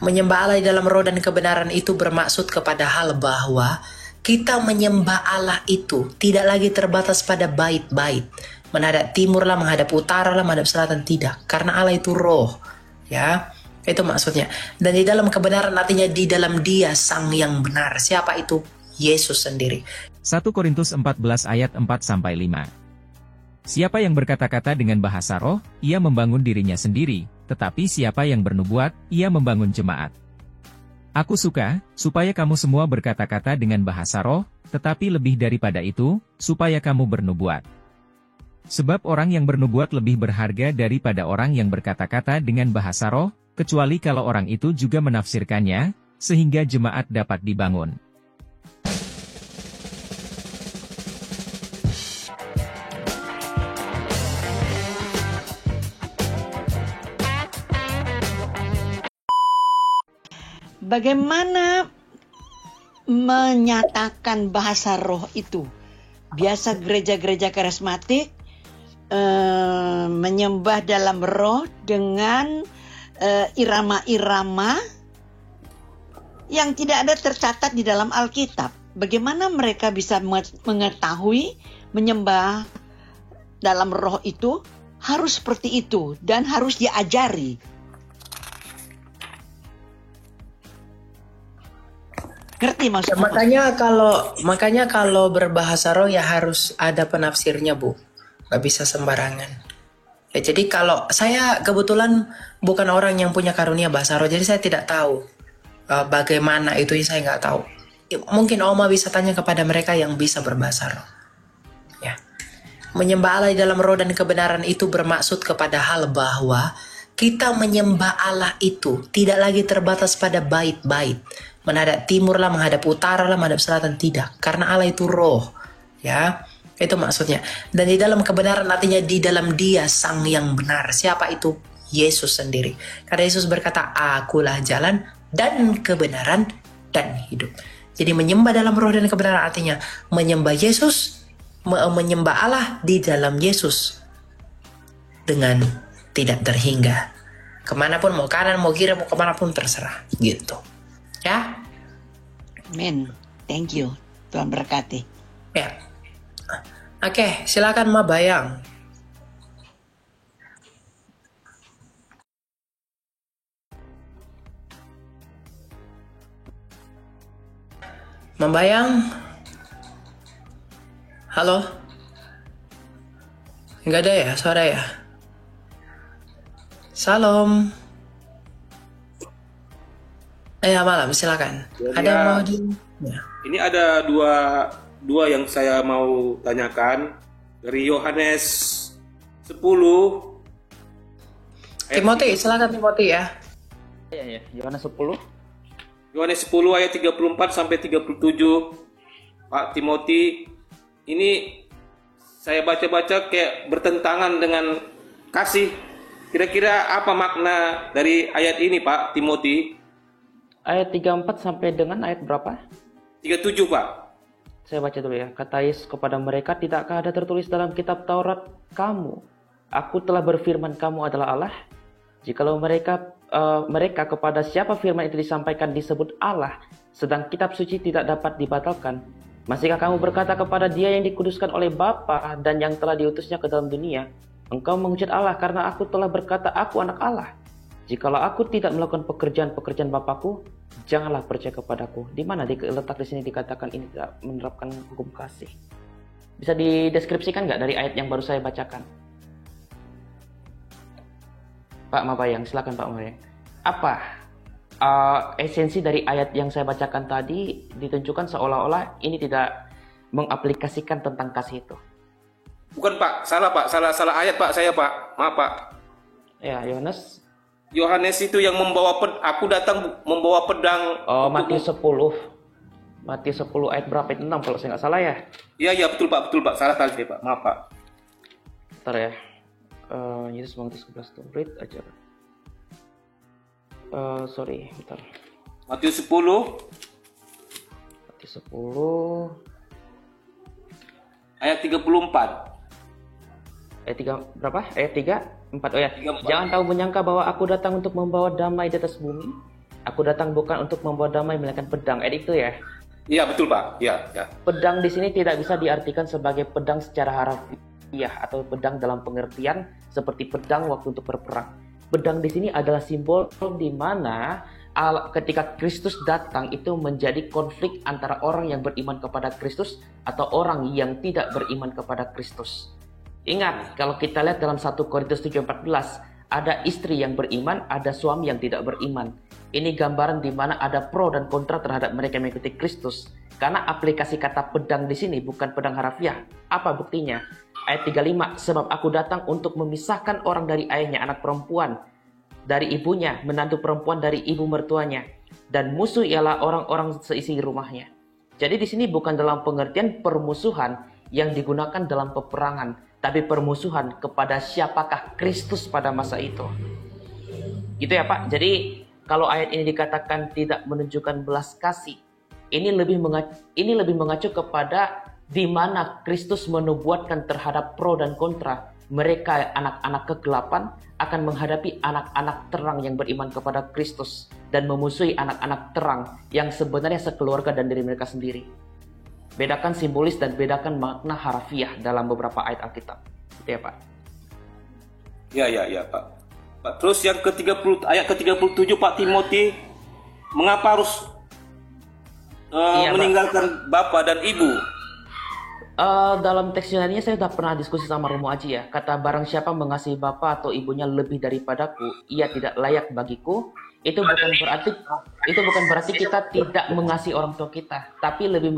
Menyembah Allah di dalam roh dan kebenaran itu bermaksud kepada hal bahwa kita menyembah Allah itu tidak lagi terbatas pada bait-bait. Menghadap timur lah, menghadap utara lah, menghadap selatan, tidak. Karena Allah itu roh. Ya, itu maksudnya. Dan di dalam kebenaran artinya di dalam Dia sang yang benar. Siapa itu? Yesus sendiri. 1 Korintus 14 ayat 4-5. Siapa yang berkata-kata dengan bahasa roh, ia membangun dirinya sendiri, tetapi siapa yang bernubuat, ia membangun jemaat. Aku suka, supaya kamu semua berkata-kata dengan bahasa roh, tetapi lebih daripada itu, supaya kamu bernubuat. Sebab orang yang bernubuat lebih berharga daripada orang yang berkata-kata dengan bahasa roh, kecuali kalau orang itu juga menafsirkannya, sehingga jemaat dapat dibangun. Bagaimana menyatakan bahasa roh itu? Biasa gereja-gereja karismatik menyembah dalam roh dengan irama-irama yang tidak ada tercatat di dalam Alkitab. Bagaimana mereka bisa mengetahui menyembah dalam roh itu harus seperti itu dan harus diajari. Ngerti maksudnya? Makanya kalau berbahasa roh ya harus ada penafsirnya, Bu. Gak bisa sembarangan. Ya, jadi kalau saya kebetulan bukan orang yang punya karunia bahasa roh, jadi saya tidak tahu bagaimana itu, saya nggak tahu. Mungkin Oma bisa tanya kepada mereka yang bisa berbahasa roh. Ya. Menyembah Allah di dalam roh dan kebenaran itu bermaksud kepada hal bahwa kita menyembah Allah itu tidak lagi terbatas pada bait-bait. Menghadap timur lah, menghadap utara lah, menghadap selatan, tidak. Karena Allah itu roh. Ya, itu maksudnya. Dan di dalam kebenaran artinya di dalam Dia sang yang benar. Siapa itu? Yesus sendiri. Karena Yesus berkata, akulah jalan dan kebenaran dan hidup. Jadi menyembah dalam roh dan kebenaran artinya menyembah Yesus, menyembah Allah di dalam Yesus dengan tidak terhingga. Kemanapun, mau kanan, mau kiri, mau kemanapun terserah. Gitu. Ya. Amin. Thank you. Tuhan berkati. Ya. Oke, silakan Ma Bayang. Membayang? Halo? Enggak ada ya suara ya? Salam. Malam, silakan. Ya, ada yang mau di... Ya. Ini ada dua yang saya mau tanyakan dari Yohanes 10. Timothy, silakan Timothy ya. Iya, Yohanes 10. Yohanes 10 ayat 34 sampai 37. Pak Timothy, ini saya baca-baca kayak bertentangan dengan kasih. Kira-kira apa makna dari ayat ini, Pak Timothy? Ayat 34 sampai dengan ayat berapa? 37, Pak. Saya baca dulu ya. Kata Yesus kepada mereka, tidakkah ada tertulis dalam kitab Taurat kamu? Aku telah berfirman kamu adalah Allah. Jikalau mereka kepada siapa firman itu disampaikan disebut Allah, sedang kitab suci tidak dapat dibatalkan. Masihkah kamu berkata kepada Dia yang dikuduskan oleh Bapa dan yang telah diutusnya ke dalam dunia, engkau menghujat Allah karena aku telah berkata aku anak Allah. Jikalau aku tidak melakukan pekerjaan-pekerjaan Bapakku, janganlah percaya kepadaku. Di mana letak di sini dikatakan ini tidak menerapkan hukum kasih? Bisa dideskripsikan nggak dari ayat yang baru saya bacakan? Pak Mabayang, silakan Pak Mabayang. Apa esensi dari ayat yang saya bacakan tadi ditunjukkan seolah-olah ini tidak mengaplikasikan tentang kasih itu? Bukan, Pak, salah Pak, salah ayat Pak, saya Pak, maaf Pak. Ya, Yohanes itu yang aku datang membawa pedang. Oh, Matius 10. Matius 10 ayat berapa itu? 6 kalau saya nggak salah ya. Iya betul Pak, salah tadi Pak, maaf Pak. Bentar ya. Yesus mengutus 11 murid aja. Sorry, bentar. Matius 10. Matius 10 ayat 34. Ayat 3 berapa? Ayat 3, 4. Oh ya. 34. Jangan tahu menyangka bahwa aku datang untuk membawa damai di atas bumi. Aku datang bukan untuk membawa damai melainkan pedang. Ayat itu ya. Iya betul Pak. Iya. Ya. Pedang di sini tidak bisa diartikan sebagai pedang secara harfiah atau pedang dalam pengertian seperti pedang waktu untuk berperang. Pedang di sini adalah simbol di mana ketika Kristus datang itu menjadi konflik antara orang yang beriman kepada Kristus atau orang yang tidak beriman kepada Kristus. Ingat, kalau kita lihat dalam 1 Korintus 7:14, ada istri yang beriman, ada suami yang tidak beriman. Ini gambaran di mana ada pro dan kontra terhadap mereka yang mengikuti Kristus. Karena aplikasi kata pedang di sini bukan pedang harafiah. Apa buktinya? Ayat 35, sebab aku datang untuk memisahkan orang dari ayahnya, anak perempuan dari ibunya, menantu perempuan dari ibu mertuanya, dan musuh ialah orang-orang seisi rumahnya. Jadi di sini bukan dalam pengertian permusuhan yang digunakan dalam peperangan, tapi permusuhan kepada siapakah Kristus pada masa itu. Gitu ya Pak. Jadi kalau ayat ini dikatakan tidak menunjukkan belas kasih, ini lebih mengacu kepada di mana Kristus menubuatkan terhadap pro dan kontra. Mereka anak-anak kegelapan akan menghadapi anak-anak terang yang beriman kepada Kristus dan memusuhi anak-anak terang yang sebenarnya sekeluarga dan diri mereka sendiri. Bedakan simbolis dan bedakan makna harafiah dalam beberapa ayat Alkitab. Gitu ya Pak. Ya Pak. Pak. Terus yang ayat ke-37 Pak Timothy, mengapa harus meninggalkan bapak dan ibu? Dalam teks Yunani saya sudah pernah diskusi sama Romo Aji ya. Kata barang siapa mengasihi bapa atau ibunya lebih daripadaku, ia tidak layak bagiku. Itu bukan berarti kita tidak mengasihi orang tua kita, tapi lebih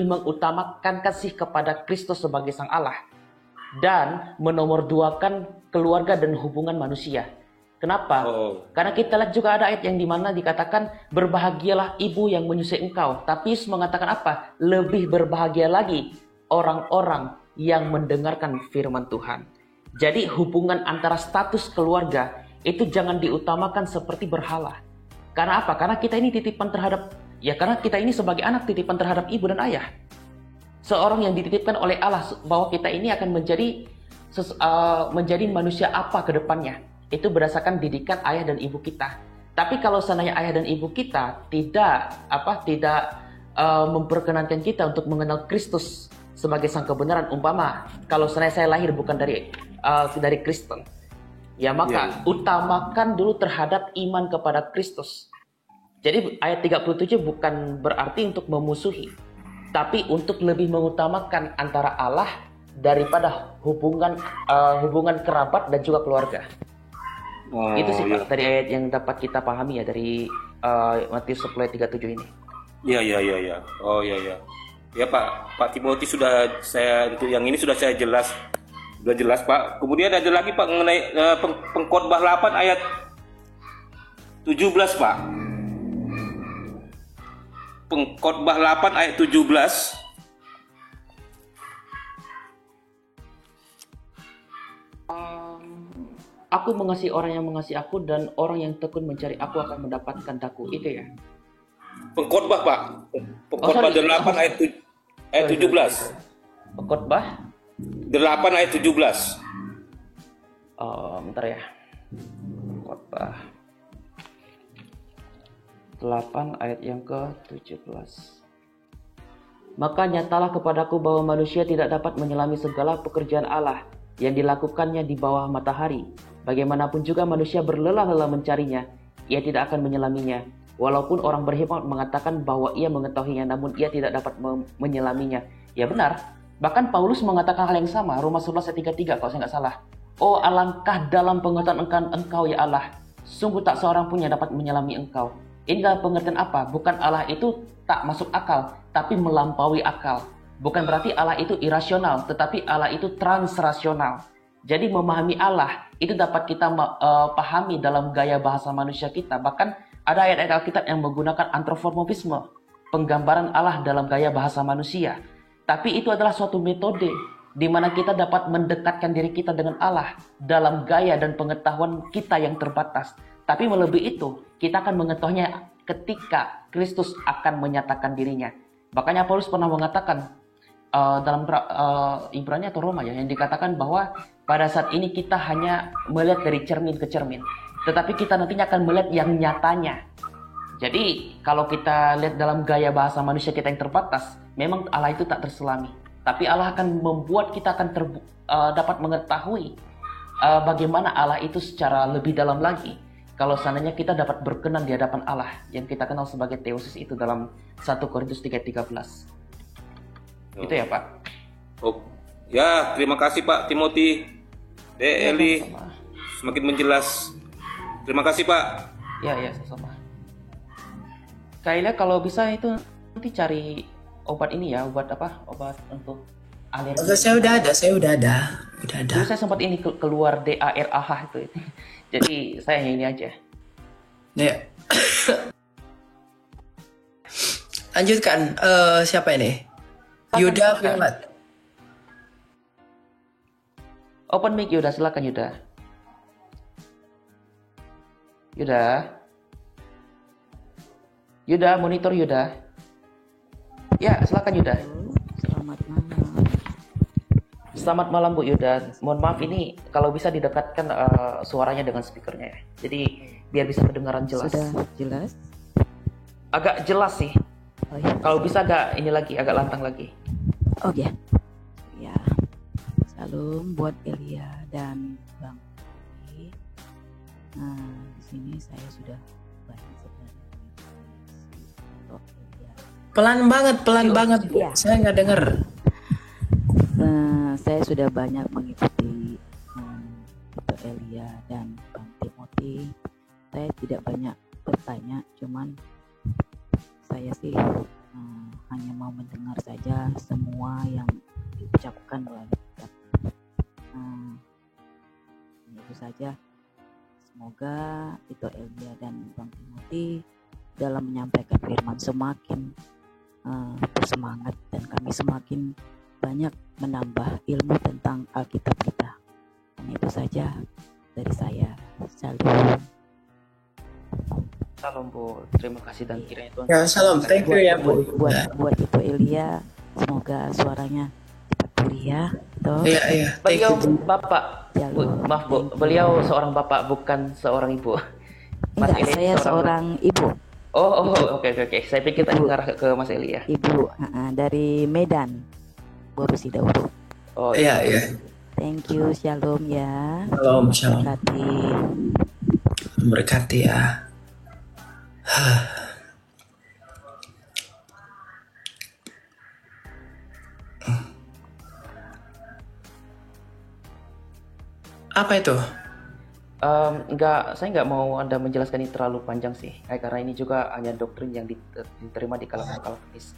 mengutamakan kasih kepada Kristus sebagai Sang Allah dan menomorduakan keluarga dan hubungan manusia. Kenapa? Karena kita lihat juga ada ayat yang dimana dikatakan berbahagialah ibu yang menyusui engkau. Tapi Yesus mengatakan apa? Lebih berbahagia lagi orang-orang yang mendengarkan firman Tuhan. Jadi hubungan antara status keluarga itu jangan diutamakan seperti berhala. Karena apa? Karena kita ini titipan terhadap, karena kita ini sebagai anak titipan terhadap ibu dan ayah. Seorang yang dititipkan oleh Allah bahwa kita ini akan menjadi manusia apa ke depannya. Itu berdasarkan didikan ayah dan ibu kita. Tapi kalau seandainya ayah dan ibu kita tidak memperkenankan kita untuk mengenal Kristus sebagai sang kebenaran, umpama kalau saya lahir bukan dari Kristen, maka utamakan dulu terhadap iman kepada Kristus. Jadi ayat 37 bukan berarti untuk memusuhi, tapi untuk lebih mengutamakan antara Allah daripada hubungan kerabat dan juga keluarga. Itu sih Pak, dari ayat yang dapat kita pahami ya dari Matius 10 ayat 37 ini. Iya. Oh iya. Ya Pak Timothy sudah untuk yang ini sudah saya jelas Pak. Kemudian ada lagi Pak mengenai Pengkhotbah 8 ayat 17 Pak. Pengkhotbah 8 ayat 17. Aku mengasihi orang yang mengasihi aku dan orang yang tekun mencari aku akan mendapatkan daku. Itu ya. Pengkhotbah Pak. Pengkhotbah 8 ayat 17. Pengkhotbah 8 ayat 17. Bentar ya. Pengkhotbah 8 ayat yang ke-17. Maka nyatalah kepadaku bahwa manusia tidak dapat menyelami segala pekerjaan Allah yang dilakukannya di bawah matahari. Bagaimanapun juga manusia berlelah-lelah mencarinya, ia tidak akan menyelaminya. Walaupun orang berhikmat mengatakan bahwa ia mengetahuinya, namun ia tidak dapat menyelaminya. Ya benar, bahkan Paulus mengatakan hal yang sama, Roma 11 ayat 33 kalau saya nggak salah. Oh alangkah dalam pengetahuan engkau ya Allah, sungguh tak seorang pun yang dapat menyelami engkau. Ini dalam pengertian apa? Bukan Allah itu tak masuk akal, tapi melampaui akal. Bukan berarti Allah itu irasional, tetapi Allah itu transrasional. Jadi memahami Allah itu dapat kita pahami dalam gaya bahasa manusia kita. Bahkan ada ayat-ayat Alkitab yang menggunakan antropomorfisme, penggambaran Allah dalam gaya bahasa manusia. Tapi itu adalah suatu metode di mana kita dapat mendekatkan diri kita dengan Allah dalam gaya dan pengetahuan kita yang terbatas. Tapi melebihi itu, kita akan mengetahuinya ketika Kristus akan menyatakan dirinya. Makanya Paulus pernah mengatakan dalam Ibrani atau Roma yang dikatakan bahwa pada saat ini kita hanya melihat dari cermin ke cermin. Tetapi kita nantinya akan melihat yang nyatanya. Jadi kalau kita lihat dalam gaya bahasa manusia kita yang terbatas, memang Allah itu tak terselami. Tapi Allah akan membuat kita akan dapat mengetahui bagaimana Allah itu secara lebih dalam lagi. Kalau seandainya kita dapat berkenan di hadapan Allah yang kita kenal sebagai teosis itu dalam 1 Korintus 3:13. Itu ya Pak. Oh, ya, terima kasih Pak Timothy. Eli, sama-sama. semakin menjelas. Terima kasih Pak. Ya sama. Kayaknya kalau bisa itu nanti cari obat ini ya, obat untuk alergi. Saya udah ada. Dulu saya sempat ini keluar DARAH itu. Jadi saya ini aja. Ya. Lanjutkan, siapa ini? Yuda Firmat. Open mic Yuda, silakan Yuda. Yuda, monitor Yuda. Ya, silakan Yuda. Selamat malam. Selamat malam Bu Yuda. Mohon maaf ini kalau bisa didekatkan suaranya dengan speakernya ya. Jadi biar bisa kedengaran jelas. Sudah jelas? Agak jelas sih. Oh ya. Kalau bisa agak ini lagi, agak lantang lagi. Oh ya. Ya. Salam buat Elia dan Bang Edi. Nah, di sini saya sudah banyak sebenarnya untuk Elia. Pelan banget, Bu. Iya. Saya nggak denger. Saya sudah banyak mengikuti untuk Elia dan Bang Timothy. Saya tidak banyak bertanya, cuman saya sih hanya mau mendengar saja semua yang diucapkan oleh kita. Itu saja. Semoga itu Elia dan Bang Timothy dalam menyampaikan firman semakin bersemangat dan kami semakin banyak menambah ilmu tentang Alkitab kita. Dan itu saja dari saya. Salam. Salam Bu. Terima kasih dan kiranya Tuhan. Ya, salam. Thank you ya, Bu. Buat itu Elia, semoga suaranya cepat pulih ya. Toh. Iya. Thank Beliau you. Bapak. Ya, Bu, maaf Bu, beliau seorang bapak bukan seorang ibu. Mas Enggak, Eli saya seorang ibu. oke. Saya pikir tadi mengarah ke Mas Eli ya. Ibu dari Medan, Borusi Dauro. Oh Iya. Thank you, shalom ya. Shalom. Berkati. Berkati ya. Apa itu? Saya nggak mau Anda menjelaskan ini terlalu panjang sih, karena ini juga hanya doktrin yang diterima di kalangan Calvinis.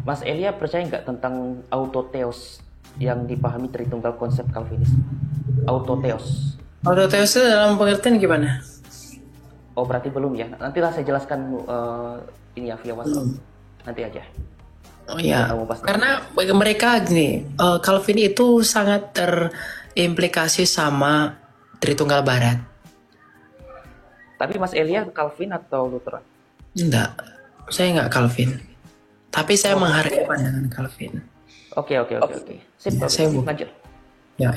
Mas Elia percaya nggak tentang autotheos yang dipahami Tritunggal konsep Calvinis? Autotheos. Autotheos itu dalam pengertian gimana? Oh berarti belum ya? Nantilah saya jelaskan ini ya via WhatsApp. Nanti aja. Oh iya, Kamu pasti. karena mereka gini, Calvin itu sangat terimplikasi sama Tritunggal Barat. Tapi Mas Elia Calvin atau Lutheran? Enggak, saya enggak Calvin. Tapi saya menghargai pandangan Calvin. Oke. Sip, Ya, saya lanjut. Ya.